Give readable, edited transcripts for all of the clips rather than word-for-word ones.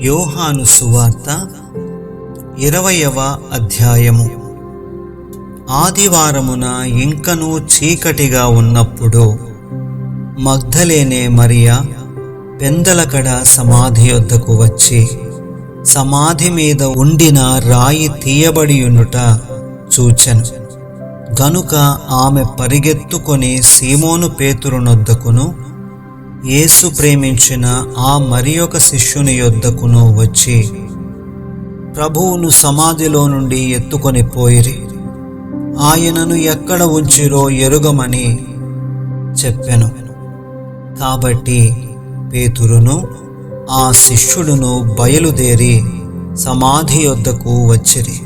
యోహాను సువార్త 20వ అధ్యాయము. ఆదివారమున ఇంకనూ చీకటిగా ఉన్నప్పుడు మగ్దలేనే మరియా పెందలకడ సమాధి యొద్దకు వచ్చి సమాధి మీద ఉండిన రాయి తీయబడియుండుట చూచెను. గనుక ఆమె పరిగెత్తుకొని సీమోను పేతురునొద్దకును యేసు ప్రేమించిన ఆ మరియొక శిష్యుని యొద్దకును వచ్చి ప్రభువును సమాధిలో నుండి ఎత్తుకొని పోయిరి, ఆయనను ఎక్కడ ఉంచిరో ఎరుగమని చెప్పెను. కాబట్టి పేతురును ఆ శిష్యుడును బయలుదేరి సమాధి యొద్దకు వచ్చిరి.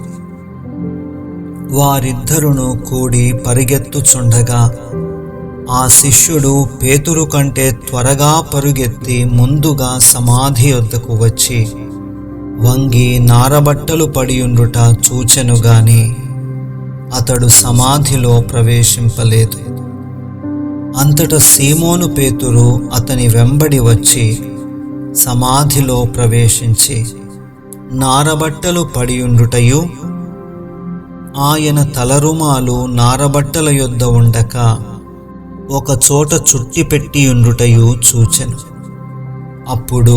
వారిద్దరును కూడి పరిగెత్తుచుండగా ఆ శిష్యుడు పేతురు కంటే త్వరగా పరుగెత్తి ముందుగా సమాధి యొద్దకు వచ్చి వంగి నారబట్టలు పడియుండుట చూచెను గాని అతడు సమాధిలో ప్రవేశింపలేదు. అంతట సీమోను పేతురు అతని వెంబడి వచ్చి సమాధిలో ప్రవేశించి నారబట్టలు పడియుండుటయు ఆయన తలరుమాలు నారబట్టల యొద్ద ఉండక ఒక చోట చుట్టిపెట్టియుండుటయు చూచెను. అప్పుడు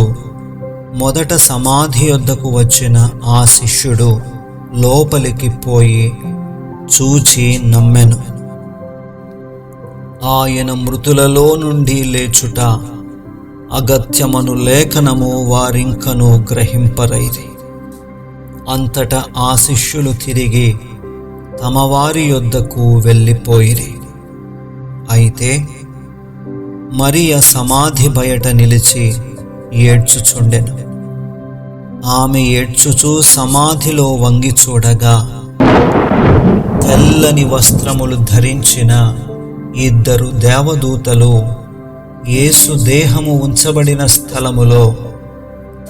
మొదట సమాధి యొద్దకు వచ్చిన ఆ శిష్యుడు లోపలికి పోయి చూచి నమ్మెను. ఆయన మృతులలో నుండి లేచుట అగత్యమను లేఖనము వారింకను గ్రహింపరైరి. అంతటా ఆ శిష్యులు తిరిగి తమ వారి యొద్దకు వెళ్ళిపోయిరి. అయితే మరియ సమాధి బయట నిలిచి ఏడ్చుచుండెను. ఆమె ఏడ్చుచూ సమాధిలో వంగి చూడగా తెల్లని వస్త్రములు ధరించిన 2 దేవదూతలు యేసు దేహము ఉంచబడిన స్థలములో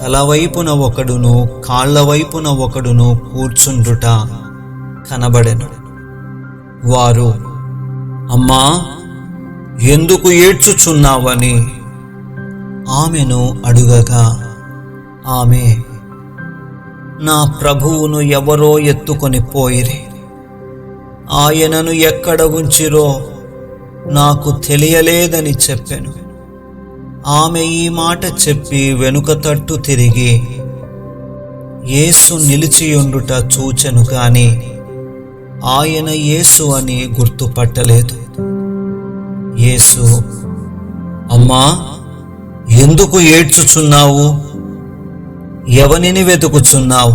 తలవైపున ఒకడును కాళ్లవైపున ఒకడును కూర్చుండుట కనబడెను. వారు, అమ్మా, ఎందుకు ఏడ్చుచున్నావని ఆమెను అడుగగా ఆమె, నా ప్రభువును ఎవరో ఎత్తుకొని పోయిరి, ఆయనను ఎక్కడ ఉంచిరో నాకు తెలియలేదని చెప్పెను. ఆమె ఈ మాట చెప్పి వెనుక తట్టు తిరిగి యేసు నిలిచియుండుట చూచెను గాని ఆయన యేసు అని గుర్తుపట్టలేదు. యేసు, అమ్మా, ఎందుకు ఏడ్చుచున్నావు? ఎవనిని వెతుకుచున్నావు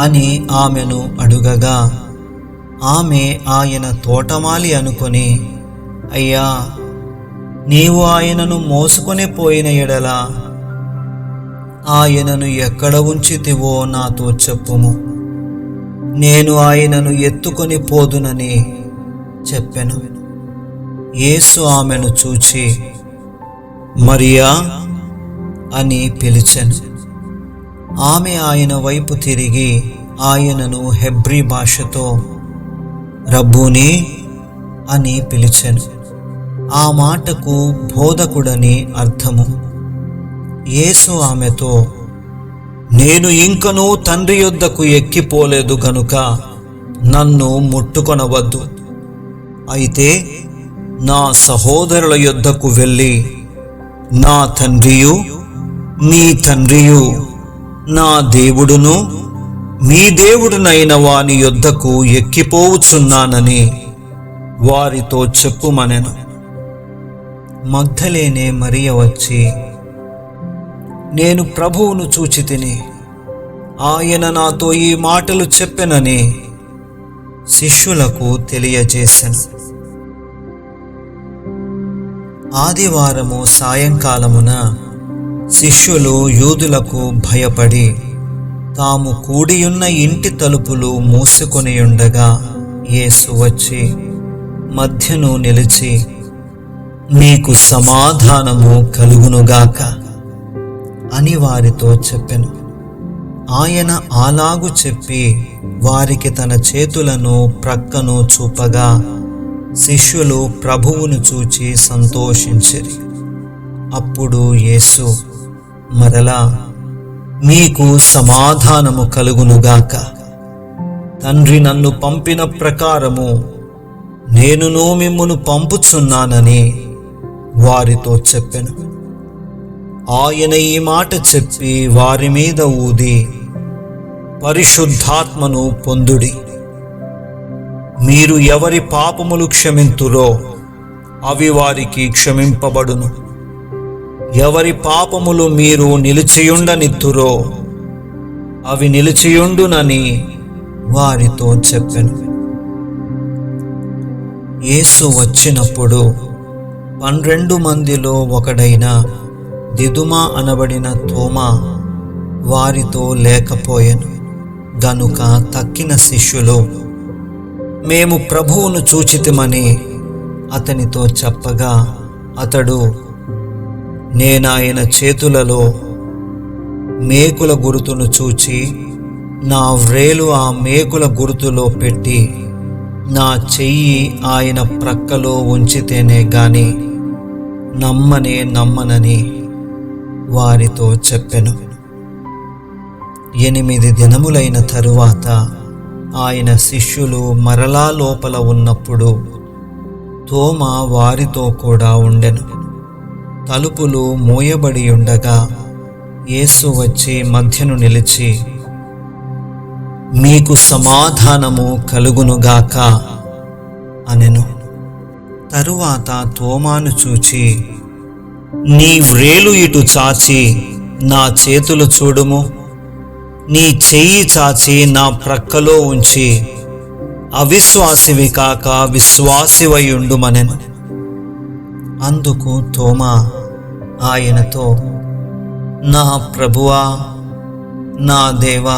అని ఆమెను అడుగగా ఆమె ఆయన తోటమాలి అనుకొని, అయ్యా, నీవు ఆయనను మోసుకొని పోయిన ఎడల ఆయనను ఎక్కడ ఉంచితివో నాతో చెప్పుము, నేను ఆయనను ఎత్తుకొని పోదునని చెప్పెను. యేసు ఆమెను చూచి మరియా అని పిలిచెను. ఆమె ఆయన వైపు తిరిగి ఆయనను హెబ్రీ భాషతో రబ్బూని అని పిలిచెను. ఆ మాటకు బోధకుడని అర్థము. యేసు ఆమెతో, నేను ఇంకనూ తండ్రి యొద్దకు ఎక్కిపోలేదు గనుక నన్ను ముట్టుకొనవద్దు. అయితే నా సహోదరుల యొద్దకు వెళ్ళి నా తండ్రియు మీ తండ్రియు, నా దేవుడును మీ దేవుడునైన వాని యొద్దకు ఎక్కిపోవుచున్నానని వారితో చెప్పుమనెను. మగ్దలేనే మరియ వచ్చి, నేను ప్రభువును చూచితిని, ఆయన నాతో ఈ మాటలు చెప్పెనని శిష్యులకు తెలియజేసెను. ఆదివారము సాయంకాలమున శిష్యులు యూదులకు భయపడి తాము కూడియున్న ఇంటి తలుపులు మూసుకొనియుండగా యేసు వచ్చి మధ్యను నిలిచి, మీకు సమాధానము కలుగునుగాక అని వారితో చెప్పెను. ఆయన అలాగు చెప్పి వారికి తన చేతులను ప్రక్కను చూపగా శిష్యులు ప్రభువును చూచి సంతోషించిరి. అప్పుడు యేసు మరలా మీకు సమాధానము కలుగునుగాక. తండ్రి నన్ను పంపిన ప్రకారము నేనును మిమ్మును పంపుచున్నానని వారితో చెప్పెను. ఆయన ఈ మాట చెప్పి వారి మీద ఊది, పరిశుద్ధాత్మను పొందుడి. మీరు ఎవరి పాపములు క్షమింతురో అవి వారికి క్షమింపబడును. ఎవరి పాపములు మీరు నిలిచియుండనిత్తురో అవి నిలిచియుండునని వారితో చెప్పెను. యేసు వచ్చినప్పుడు 12 మందిలో ఒకడైన దిదుమా అనబడిన తోమా వారితో లేకపోయెను. గనుక తక్కిన శిష్యులు, మేము ప్రభువును చూచితిమని అతనితో చెప్పగా, అతడు, నేనాయన చేతులలో మేకుల గురుతును చూచి నా వ్రేలు ఆ మేకుల గురుతులో పెట్టి నా చెయ్యి ఆయన ప్రక్కలో ఉంచితేనే గాని నమ్మనని వారితో చెప్పెను. 8 దినములైన తరువాత ఆయన శిష్యులు మరలా లోపల ఉన్నప్పుడు తోమా వారితో కూడా ఉండెను. తలుపులు మూయబడి ఉండగా యేసు వచ్చి మధ్యను నిలిచి, మీకు సమాధానము కలుగునుగాక అనెను. తరువాత తోమాను చూచి, నీ వ్రేలు ఇటు చాచి నా చేతులు చూడుము, నీ చెయ్యి చాచి నా ప్రక్కలో ఉంచి అవిశ్వాసివి కాక విశ్వాసివై ఉండుమనెను. అందుకు తోమా ఆయనతో, నా ప్రభువా, నా దేవా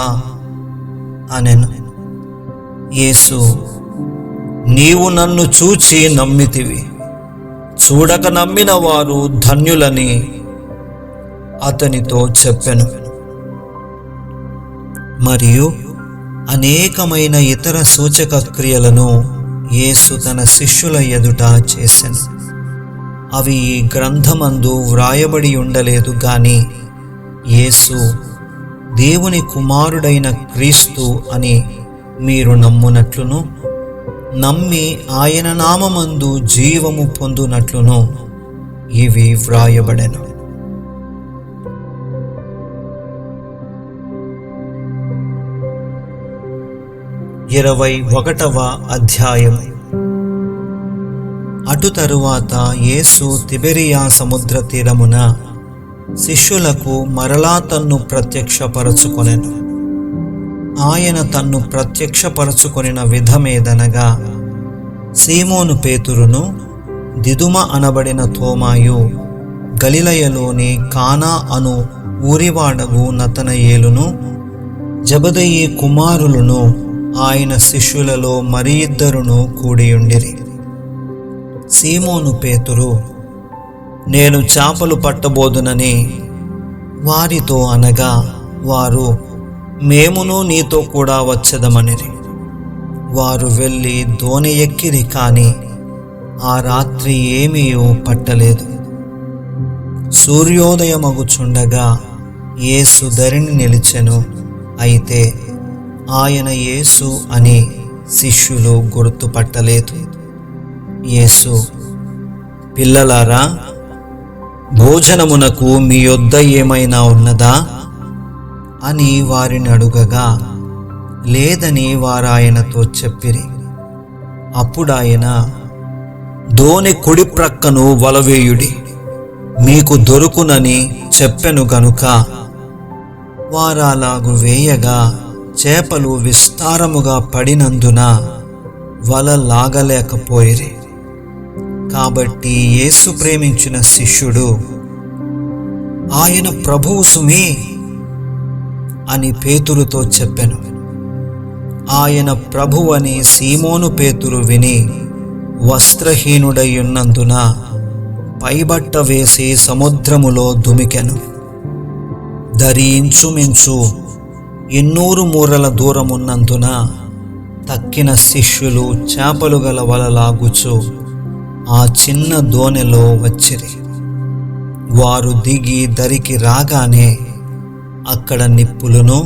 అనెను. యేసు, నీవు నన్ను చూచి నమ్మితివి, చూడక నమ్మిన వారు ధన్యులని అతనితో చెప్పెను. మరియు అనేకమైన ఇతర సూచక క్రియలను యేసు తన శిష్యుల ఎదుట చేసెను. అవి ఈ గ్రంథమందు వ్రాయబడి ఉండలేదు గాని యేసు దేవుని కుమారుడైన క్రీస్తు అని మీరు నమ్మునట్లును, నమ్మి ఆయన నామమందు జీవము పొందునట్లును ఇవి వ్రాయబడెను. ఇరవై 21వ అధ్యాయము. అటు తరువాత యేసు తిబెరియా సముద్ర తీరమున శిష్యులకు మరలా తన్ను ప్రత్యక్షపరచుకొనెను. ఆయన తన్ను ప్రత్యక్షపరచుకొనిన విధమేదనగా, సీమోను పేతురును, దిదుమ అనబడిన తోమాయు, గలిలయలోని కానా అను ఊరివాడగు నతనయేలును, జబదయి కుమారులను ఆయన శిష్యులలో మరి 2 కూడియుండిరి. సీమోను పేతురు, నేను చేపలు పట్టబోదునని వారితో అనగా, వారు, మేమును నీతో కూడా వచ్చెదమనిరి. వారు వెళ్ళి దోణి ఎక్కిరి, కాని ఆ రాత్రి ఏమీ పట్టలేదు. సూర్యోదయమగుచుండగా యేసు ధరిని నిలిచెను. అయితే ఆయన యేసు అని శిష్యులు గుర్తుపట్టలేదు. యేసు, పిల్లలారా, భోజనమునకు మీ యొద్ద ఏమైనా ఉన్నదా అని వారిని అడుగగా, లేదని వారాయనతో చెప్పిరి. అప్పుడాయన, దోణి కుడి ప్రక్కను వలవేయుడి, మీకు దొరుకునని చెప్పెను గనుక వారలాగు వేయగా చేపలు విస్తారముగా పడినందున వల లాగలేకపోయిరి. కాబట్టి యేసు ప్రేమించిన శిష్యుడు, ఆయన ప్రభువు సుమి అని పేతురుతో చెప్పెను. ఆయన ప్రభువని సీమోను పేతురు విని వస్త్రహీనుడయ్యున్నందున పైబట్ట వేసి సముద్రములో దుమికెను. దరి ఇంచుమించు 200 మూరల దూరమున్నందున తక్కిన శిష్యులు చేపలు గల వల లాగుచు ఆ చిన్న దోణిలో వచ్చిరి. వారు దిగి దరికి రాగానే అక్కడ నిప్పులును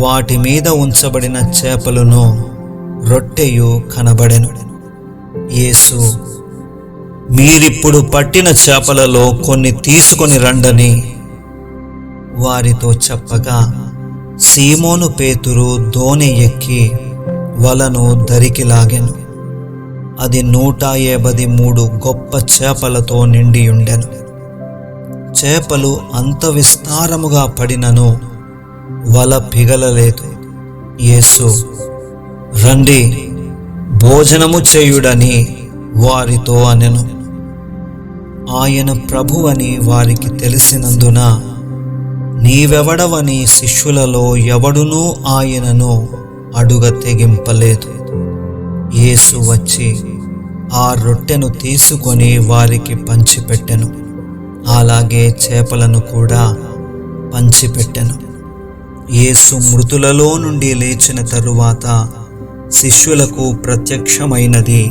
వాటి మీద ఉంచబడిన చేపలును రొట్టెయు కనబడెను. యేసు, మీరిప్పుడు పట్టిన చేపలలో కొన్ని తీసుకొని రండని వారితో చెప్పగా, సీమోను పేతురు దోణి ఎక్కి వలను దరికి లాగెను. అది 153 గొప్ప చేపలతో నిండియుండెను. చేపలు అంత విస్తారముగా పడినను వల పిగలలేదు. యేసు, రండి, భోజనము చేయుడని వారితో అనెను. ఆయన ప్రభువని వారికి తెలిసినందున, నీవెవడవని శిష్యులలో ఎవడునూ ఆయనను అడుగ తెగింపలేదు. యేసు వచ్చి ఆ రొట్టెను తీసుకొని వారికి పంచిపెట్టెను. అలాగే చేపలను కూడా పంచిపెట్టెను. యేసు మృతులలో నుండి లేచిన తరువాత శిష్యులకు ప్రత్యక్షమైనది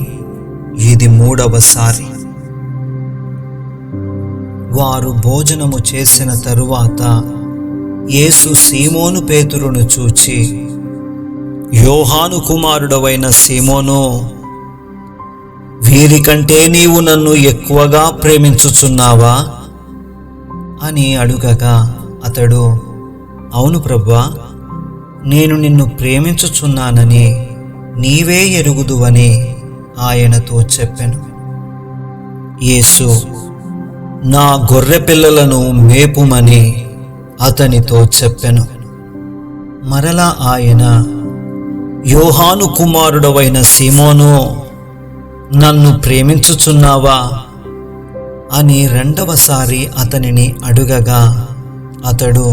ఇది 3వసారి. వారు భోజనము చేసిన తరువాత యేసు సీమోను పేతురును చూచి, యోహాను కుమారుడవైన సీమోను, వీరికంటే నీవు నన్ను ఎక్కువగా ప్రేమించుచున్నావా అని అడుగగా, అతడు, అవును ప్రభువా, నేను నిన్ను ప్రేమించుచున్నానని నీవే ఎరుగుదువని ఆయనతో చెప్పెను. యేసు, నా గొర్రె పిల్లలను మేపుమని అతనితో చెప్పెను. మరలా ఆయన, యోహాను కుమారుడవైన సీమోను, నన్ను ప్రేమించుచున్నావా అని 2వసారి అతనిని అడుగగా, అతడు,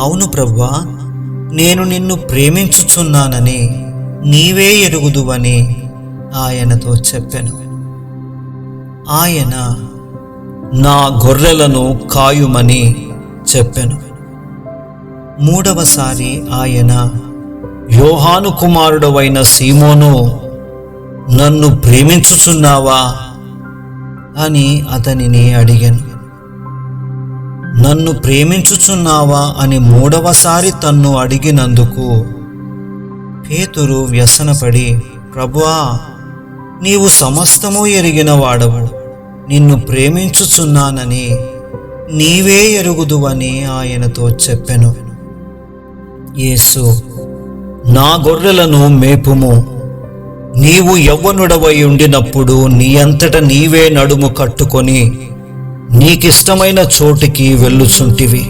అవును ప్రభువా, నేను నిన్ను ప్రేమించుచున్నానని నీవే ఎరుగుదువని ఆయనతో చెప్పెను. ఆయన, నా గొర్రెలను కాయుమని చెప్పెను. 3వసారి ఆయన, యోహాను కుమారుడవైన సీమోను, నన్ను ప్రేమించుచున్నావా అని అతనిని అడిగాను. నన్ను ప్రేమించుచున్నావా అని 3వసారి తన్ను అడిగినందుకు పేతురు వ్యసనపడి, ప్రభువా, నీవు సమస్తము ఎరిగిన వాడవు, నిన్ను ప్రేమించుచున్నానని నీవే ఎరుగుదువని ఆయనతో చెప్పెను. యేసు, నా గొర్రెలను మేపుము. నీవు యవ్వనుడవై ఉండినప్పుడు నీ అంతట నీవే నడుము కట్టుకొని నీకిష్టమైన చోటికి వెళ్ళుచుంటివి.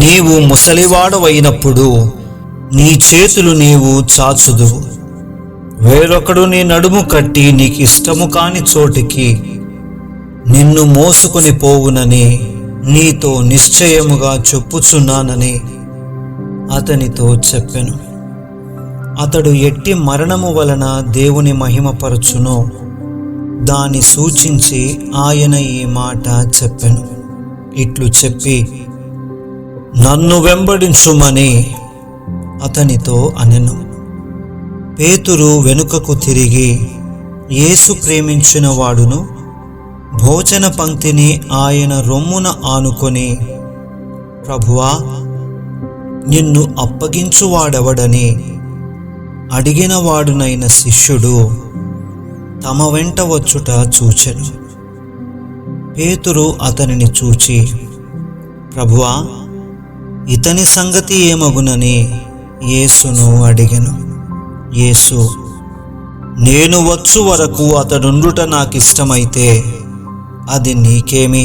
నీవు ముసలివాడవైనప్పుడు నీ చేతులు నీవు చాచుదువు. వేరొకడు నీ నడుము కట్టి నీకిష్టము కాని చోటికి నిన్ను మోసుకొని పోవునని నీతో నిశ్చయముగా చెప్పుచున్నానని అతనితో చెప్పెను. అతడు ఎట్టి మరణము వలన దేవుని మహిమపరచునో దాన్ని సూచించి ఆయన ఈ మాట చెప్పెను. ఇట్లు చెప్పి, నన్ను వెంబడించుమని అతనితో అనెను. పేతురు వెనుకకు తిరిగి యేసు ప్రేమించిన వాడును భోజన పంక్తిని ఆయన రొమ్మున ఆనుకొని, ప్రభువా, నిన్ను అప్పగించువాడెవడని అడిగిన వాడునైన శిష్యుడు తమ వెంట వచ్చుట చూచెను. పేతురు అతనిని చూచి, ప్రభువా, ఇతని సంగతి ఏమగునని యేసును అడిగెను. యేసు, నేను వచ్చు వరకు అతడుండుట నాకిష్టమైతే అది నీకేమి,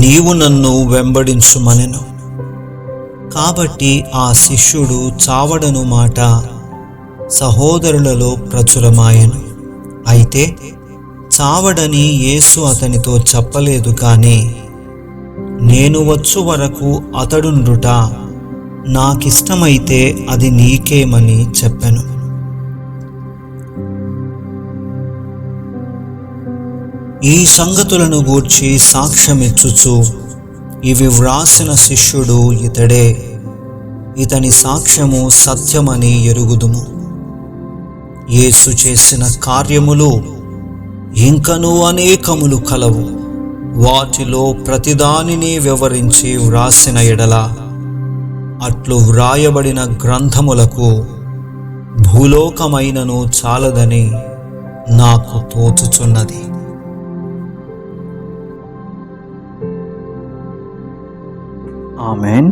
నీవు నన్ను వెంబడించుమనెను. కాబట్టి ఆ శిష్యుడు చావడను మాట సహోదరులలో ప్రచురమాయెను. అయితే చావడని యేసు అతనితో చెప్పలేదు, కానీ నేను వచ్చు వరకు అతడుండుట నాకిష్టమైతే అది నీకేమని చెప్పెను. ఈ సంగతులను గూర్చి సాక్ష్యమిచ్చుచు, ఇవి వ్రాసిన శిష్యుడు ఇతడే, ఇతని సాక్ష్యము సత్యమని ఎరుగుదుము. యేసు చేసిన కార్యములు ఇంకనూ అనేకములు కలవు. వాటిలో ప్రతిదానిని వివరించి వ్రాసిన ఎడల అట్లు వ్రాయబడిన గ్రంథములకు భూలోకమైనను చాలదని నాకు తోచుచున్నది. ఆమేన్.